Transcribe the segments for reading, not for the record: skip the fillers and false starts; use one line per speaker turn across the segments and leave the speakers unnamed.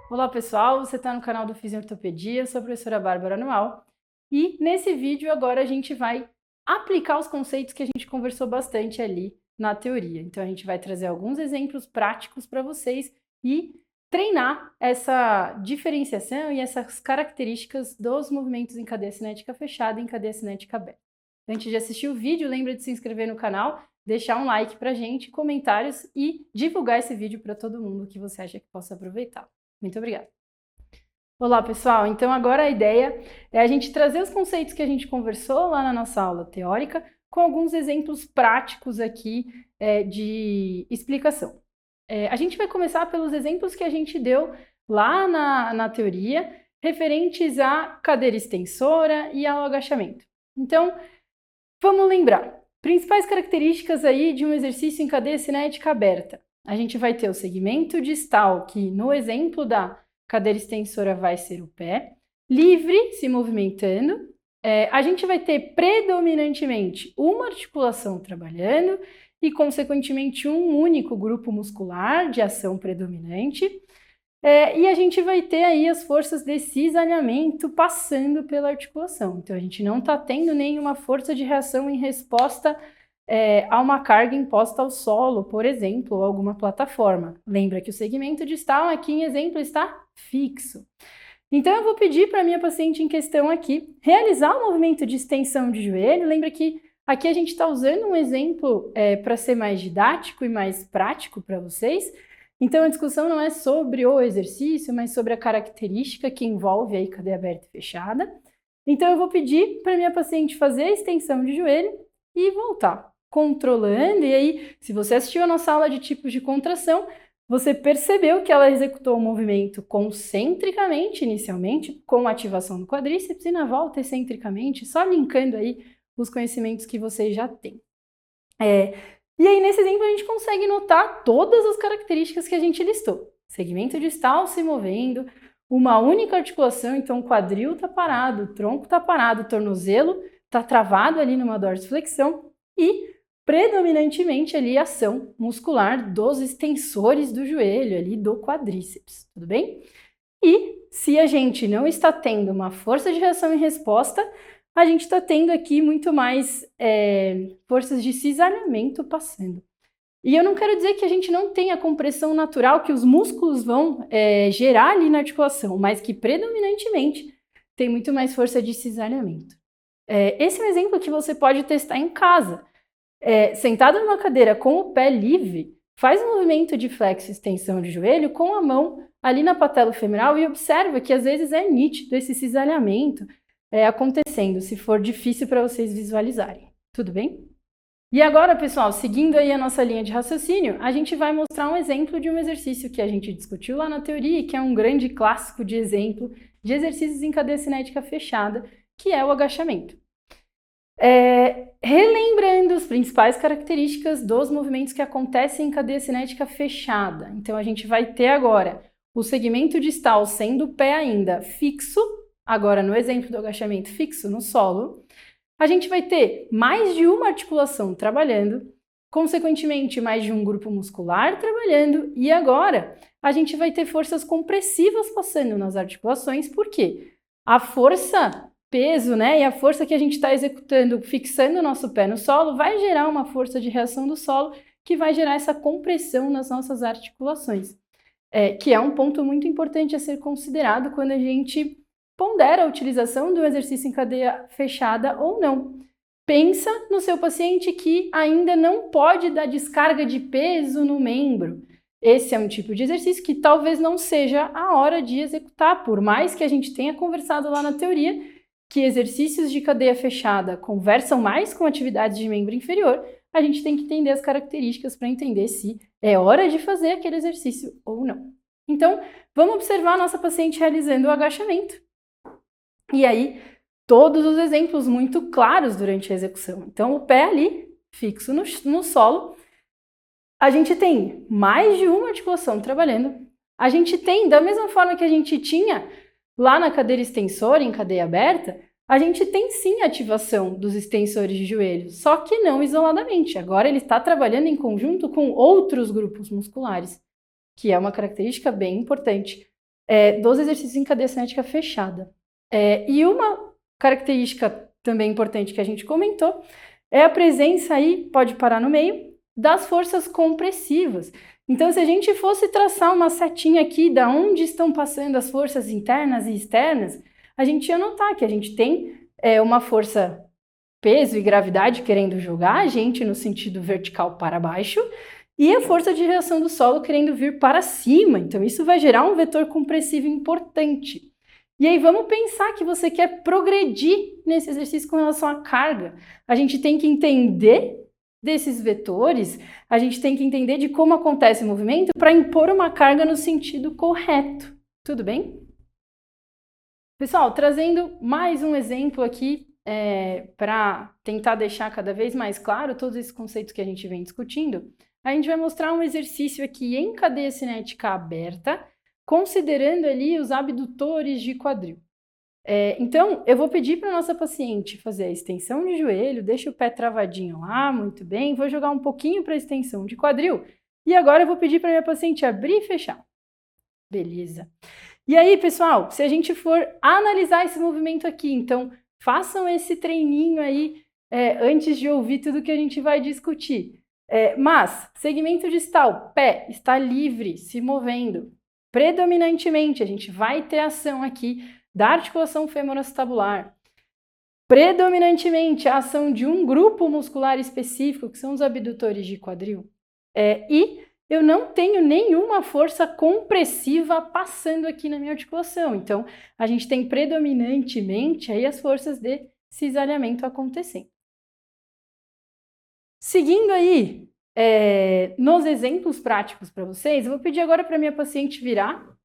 Olá pessoal, você está no canal do Fisiortopedia, eu sou a professora Bárbara Anual e nesse vídeo agora a gente vai aplicar os conceitos que a gente conversou bastante ali na teoria. Então a gente vai trazer alguns exemplos práticos para vocês e treinar essa diferenciação e essas características dos movimentos em cadeia cinética fechada e em cadeia cinética aberta. Antes de assistir o vídeo, lembra de se inscrever no canal, deixar um like pra gente, comentários e divulgar esse vídeo para todo mundo que você acha que possa aproveitar. Muito obrigada. Olá, pessoal. Então, agora a ideia é a gente trazer os conceitos que a gente conversou lá na nossa aula teórica com alguns exemplos práticos aqui de explicação. A gente vai começar pelos exemplos que a gente deu lá na teoria, referentes à cadeira extensora e ao agachamento. Então, vamos lembrar. Principais características aí de um exercício em cadeia cinética aberta. A gente vai ter o segmento distal, que no exemplo da cadeira extensora vai ser o pé, livre, se movimentando. A gente vai ter predominantemente uma articulação trabalhando e, consequentemente, um único grupo muscular de ação predominante. E a gente vai ter aí as forças de cisalhamento passando pela articulação. Então, a gente não está tendo nenhuma força de reação em resposta a uma carga imposta ao solo, por exemplo, ou alguma plataforma. Lembra que o segmento distal aqui em exemplo está fixo. Então, eu vou pedir para a minha paciente em questão aqui realizar o movimento de extensão de joelho. Lembra que aqui a gente está usando um exemplo para ser mais didático e mais prático para vocês. Então, a discussão não é sobre o exercício, mas sobre a característica que envolve aí cadeia aberta e fechada. Então, eu vou pedir para a minha paciente fazer a extensão de joelho e voltar, controlando. E aí, se você assistiu a nossa aula de tipos de contração, você percebeu que ela executou o movimento concentricamente, inicialmente, com ativação do quadríceps, e na volta excentricamente, só linkando aí os conhecimentos que vocês já têm. E aí, nesse exemplo, a gente consegue notar todas as características que a gente listou. Segmento distal se movendo, uma única articulação, então o quadril está parado, o tronco está parado, o tornozelo está travado ali numa dorsiflexão e, predominantemente, ali a ação muscular dos extensores do joelho, ali do quadríceps, tudo bem? E se a gente não está tendo uma força de reação e resposta, a gente está tendo aqui muito mais forças de cisalhamento passando. E eu não quero dizer que a gente não tenha a compressão natural que os músculos vão gerar ali na articulação, mas que predominantemente tem muito mais força de cisalhamento. Esse é um exemplo que você pode testar em casa. Sentado numa cadeira com o pé livre, faz um movimento de flexo e extensão de joelho com a mão ali na patela femoral e observa que às vezes é nítido esse cisalhamento acontecendo, se for difícil para vocês visualizarem. Tudo bem? E agora, pessoal, seguindo aí a nossa linha de raciocínio, a gente vai mostrar um exemplo de um exercício que a gente discutiu lá na teoria, que é um grande clássico de exemplo de exercícios em cadeia cinética fechada, que é o agachamento. Relembrando as principais características dos movimentos que acontecem em cadeia cinética fechada. Então, a gente vai ter agora o segmento distal sendo o pé ainda fixo, agora no exemplo do agachamento fixo no solo. A gente vai ter mais de uma articulação trabalhando, consequentemente mais de um grupo muscular trabalhando, e agora a gente vai ter forças compressivas passando nas articulações, porque a força peso, né, e a força que a gente está executando, fixando o nosso pé no solo, vai gerar uma força de reação do solo que vai gerar essa compressão nas nossas articulações, que é um ponto muito importante a ser considerado quando a gente pondera a utilização do exercício em cadeia fechada ou não. Pensa no seu paciente que ainda não pode dar descarga de peso no membro. Esse é um tipo de exercício que talvez não seja a hora de executar, por mais que a gente tenha conversado lá na teoria que exercícios de cadeia fechada conversam mais com atividades de membro inferior, a gente tem que entender as características para entender se é hora de fazer aquele exercício ou não. Então, vamos observar a nossa paciente realizando o agachamento. E aí, todos os exemplos muito claros durante a execução. Então, o pé ali, fixo no solo. A gente tem mais de uma articulação trabalhando. A gente tem, da mesma forma que a gente tinha lá na cadeira extensora, em cadeia aberta, a gente tem sim ativação dos extensores de joelho, só que não isoladamente. Agora ele está trabalhando em conjunto com outros grupos musculares, que é uma característica bem importante dos exercícios em cadeia cinética fechada. E uma característica também importante que a gente comentou é a presença aí, pode parar no meio, das forças compressivas. Então, se a gente fosse traçar uma setinha aqui da onde estão passando as forças internas e externas, a gente ia notar que a gente tem uma força peso e gravidade querendo jogar a gente no sentido vertical para baixo e a força de reação do solo querendo vir para cima. Então, isso vai gerar um vetor compressivo importante. E aí, vamos pensar que você quer progredir nesse exercício com relação à carga. A gente tem que entender desses vetores, a gente tem que entender de como acontece o movimento para impor uma carga no sentido correto. Tudo bem? Pessoal, trazendo mais um exemplo aqui para tentar deixar cada vez mais claro todos esses conceitos que a gente vem discutindo, a gente vai mostrar um exercício aqui em cadeia cinética aberta, considerando ali os abdutores de quadril. Então, eu vou pedir para a nossa paciente fazer a extensão de joelho, deixa o pé travadinho lá, muito bem, vou jogar um pouquinho para a extensão de quadril, e agora eu vou pedir para a minha paciente abrir e fechar. Beleza. E aí, pessoal, se a gente for analisar esse movimento aqui, então, façam esse treininho aí antes de ouvir tudo que a gente vai discutir. Mas, segmento distal, pé está livre, se movendo. Predominantemente, a gente vai ter ação aqui da articulação femoroacetabular. Predominantemente, a ação de um grupo muscular específico, que são os abdutores de quadril. E eu não tenho nenhuma força compressiva passando aqui na minha articulação. Então, a gente tem predominantemente aí as forças de cisalhamento acontecendo. Seguindo aí nos exemplos práticos para vocês, eu vou pedir agora para minha paciente virar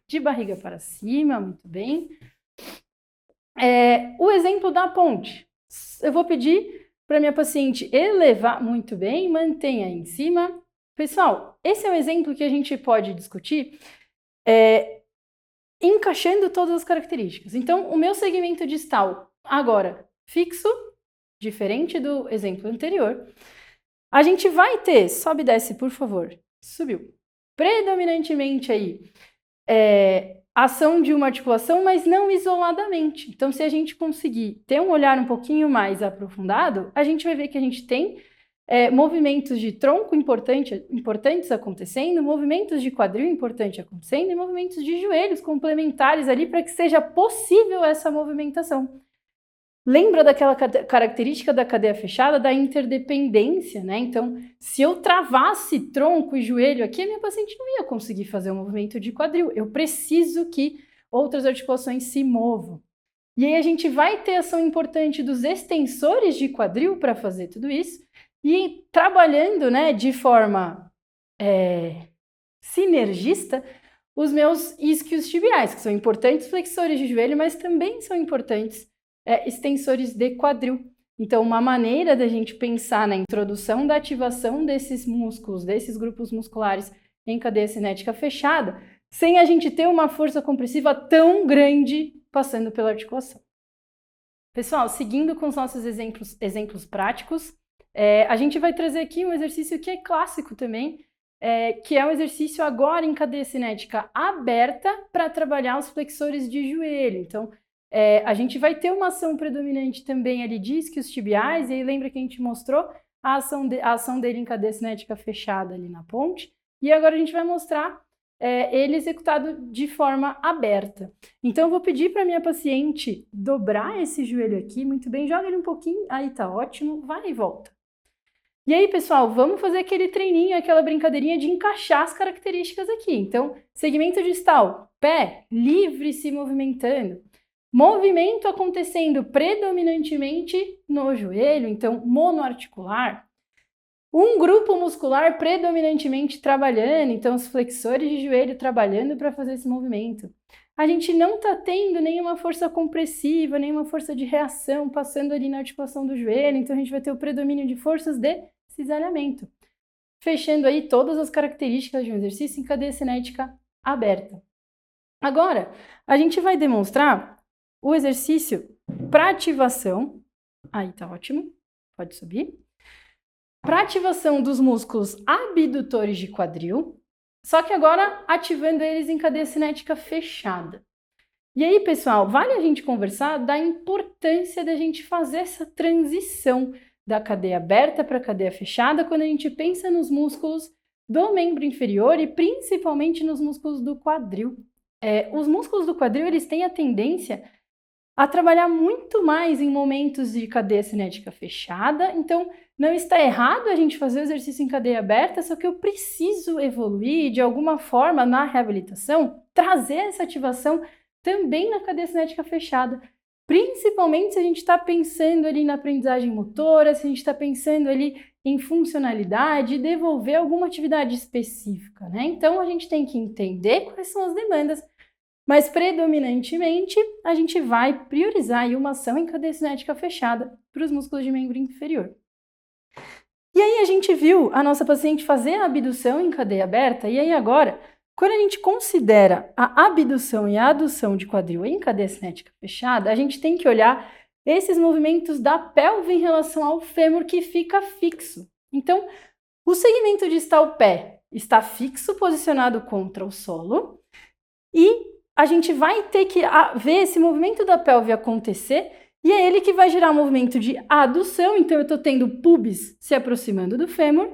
de barriga para cima, muito bem. O exemplo da ponte. Eu vou pedir para minha paciente elevar, muito bem, mantenha aí em cima. Pessoal, esse é um exemplo que a gente pode discutir encaixando todas as características. Então, o meu segmento distal agora fixo, diferente do exemplo anterior, a gente vai ter, sobe e desce, por favor, subiu, predominantemente aí, ação de uma articulação, mas não isoladamente. Então, se a gente conseguir ter um olhar um pouquinho mais aprofundado, a gente vai ver que a gente tem movimentos de tronco importantes acontecendo, movimentos de quadril importantes acontecendo e movimentos de joelhos complementares ali para que seja possível essa movimentação. Lembra daquela característica da cadeia fechada, da interdependência, né? Então, se eu travasse tronco e joelho aqui, a minha paciente não ia conseguir fazer um movimento de quadril. Eu preciso que outras articulações se movam. E aí a gente vai ter ação importante dos extensores de quadril para fazer tudo isso e trabalhando, né, de forma sinergista os meus isquios tibiais, que são importantes flexores de joelho, mas também são importantes extensores de quadril. Então, uma maneira da gente pensar na introdução da ativação desses músculos, desses grupos musculares em cadeia cinética fechada, sem a gente ter uma força compressiva tão grande passando pela articulação. Pessoal, seguindo com os nossos exemplos práticos, a gente vai trazer aqui um exercício que é clássico também, que é um exercício agora em cadeia cinética aberta para trabalhar os flexores de joelho. Então, a gente vai ter uma ação predominante também ali de isquios tibiais, e aí lembra que a gente mostrou a ação dele em cadeia cinética fechada ali na ponte, e agora a gente vai mostrar ele executado de forma aberta. Então, eu vou pedir para a minha paciente dobrar esse joelho aqui, muito bem, joga ele um pouquinho, aí tá ótimo, vai e volta. E aí, pessoal, vamos fazer aquele treininho, aquela brincadeirinha de encaixar as características aqui. Então, segmento distal, pé livre se movimentando. Movimento acontecendo predominantemente no joelho, então monoarticular. Um grupo muscular predominantemente trabalhando, então os flexores de joelho trabalhando para fazer esse movimento. A gente não está tendo nenhuma força compressiva, nenhuma força de reação passando ali na articulação do joelho, então a gente vai ter o predomínio de forças de cisalhamento. Fechando aí todas as características de um exercício em cadeia cinética aberta. Agora, a gente vai demonstrar o exercício para ativação, aí tá ótimo, pode subir, para ativação dos músculos abdutores de quadril, só que agora ativando eles em cadeia cinética fechada. E aí, pessoal, vale a gente conversar da importância da gente fazer essa transição da cadeia aberta para a cadeia fechada quando a gente pensa nos músculos do membro inferior e principalmente nos músculos do quadril. Os músculos do quadril, eles têm a tendência a trabalhar muito mais em momentos de cadeia cinética fechada, então não está errado a gente fazer o exercício em cadeia aberta, só que eu preciso evoluir de alguma forma na reabilitação, trazer essa ativação também na cadeia cinética fechada, principalmente se a gente está pensando ali na aprendizagem motora, se a gente está pensando ali em funcionalidade, devolver alguma atividade específica, né? Então a gente tem que entender quais são as demandas, mas predominantemente a gente vai priorizar aí uma ação em cadeia cinética fechada para os músculos de membro inferior. E aí a gente viu a nossa paciente fazer a abdução em cadeia aberta, e aí agora, quando a gente considera a abdução e a adução de quadril em cadeia cinética fechada, a gente tem que olhar esses movimentos da pelve em relação ao fêmur que fica fixo. Então, o segmento distal pé está fixo, posicionado contra o solo, e a gente vai ter que ver esse movimento da pelve acontecer, e é ele que vai gerar um movimento de adução, então eu estou tendo o pubis se aproximando do fêmur,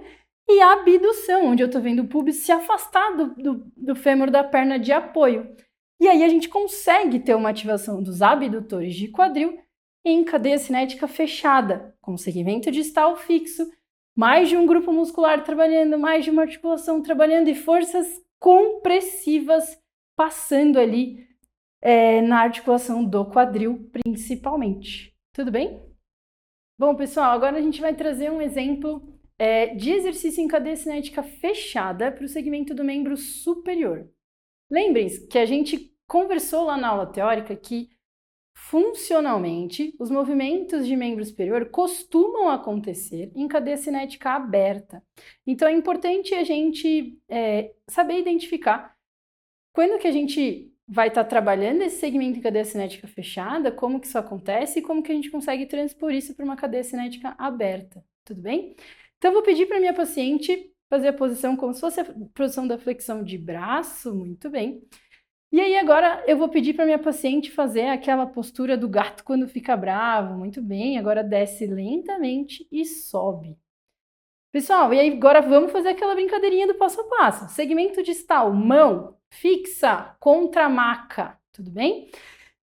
e a abdução, onde eu estou vendo o pubis se afastar do fêmur da perna de apoio. E aí a gente consegue ter uma ativação dos abdutores de quadril em cadeia cinética fechada, com segmento distal fixo, mais de um grupo muscular trabalhando, mais de uma articulação trabalhando e forças compressivas passando ali na articulação do quadril, principalmente. Tudo bem? Bom, pessoal, agora a gente vai trazer um exemplo de exercício em cadeia cinética fechada para o segmento do membro superior. Lembrem-se que a gente conversou lá na aula teórica que, funcionalmente, os movimentos de membro superior costumam acontecer em cadeia cinética aberta. Então, é importante a gente saber identificar quando que a gente vai estar trabalhando esse segmento em cadeia cinética fechada, como que isso acontece e como que a gente consegue transpor isso para uma cadeia cinética aberta. Tudo bem? Então, eu vou pedir para a minha paciente fazer a posição como se fosse a posição da flexão de braço, muito bem. E aí agora eu vou pedir para a minha paciente fazer aquela postura do gato quando fica bravo, muito bem. Agora desce lentamente e sobe. Pessoal, e aí agora vamos fazer aquela brincadeirinha do passo a passo. Segmento distal, mão fixa contra a maca, tudo bem?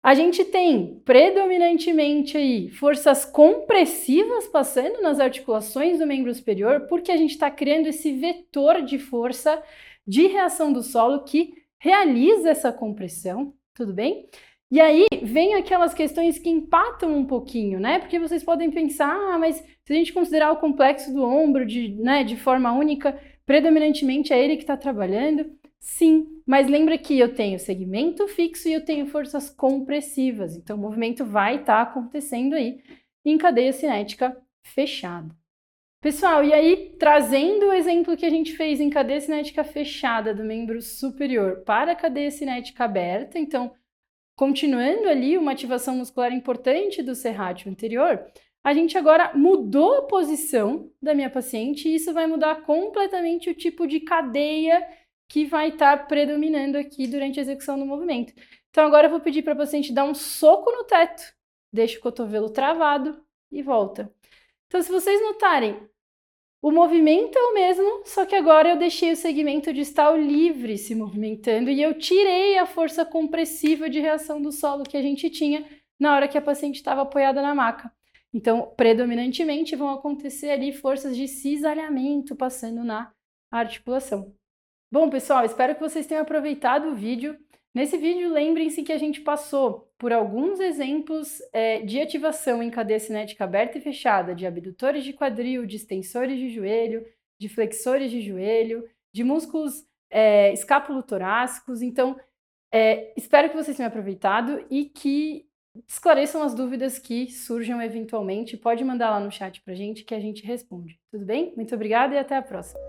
A gente tem predominantemente aí forças compressivas passando nas articulações do membro superior, porque a gente está criando esse vetor de força de reação do solo que realiza essa compressão, tudo bem? E aí vem aquelas questões que empatam um pouquinho, né? Porque vocês podem pensar, mas se a gente considerar o complexo do ombro de forma única, predominantemente é ele que está trabalhando. Sim, mas lembra que eu tenho segmento fixo e eu tenho forças compressivas, então o movimento vai estar acontecendo aí em cadeia cinética fechada. Pessoal, e aí trazendo o exemplo que a gente fez em cadeia cinética fechada do membro superior para a cadeia cinética aberta, então continuando ali uma ativação muscular importante do serrátil anterior, a gente agora mudou a posição da minha paciente e isso vai mudar completamente o tipo de cadeia que vai estar predominando aqui durante a execução do movimento. Então agora eu vou pedir para a paciente dar um soco no teto, deixa o cotovelo travado e volta. Então se vocês notarem, o movimento é o mesmo, só que agora eu deixei o segmento distal livre se movimentando e eu tirei a força compressiva de reação do solo que a gente tinha na hora que a paciente estava apoiada na maca. Então, predominantemente vão acontecer ali forças de cisalhamento passando na articulação. Bom, pessoal, espero que vocês tenham aproveitado o vídeo. Nesse vídeo, lembrem-se que a gente passou por alguns exemplos de ativação em cadeia cinética aberta e fechada, de abdutores de quadril, de extensores de joelho, de flexores de joelho, de músculos escápulo-torácicos. Então, espero que vocês tenham aproveitado e que esclareçam as dúvidas que surjam eventualmente. Pode mandar lá no chat pra gente que a gente responde. Tudo bem? Muito obrigada e até a próxima.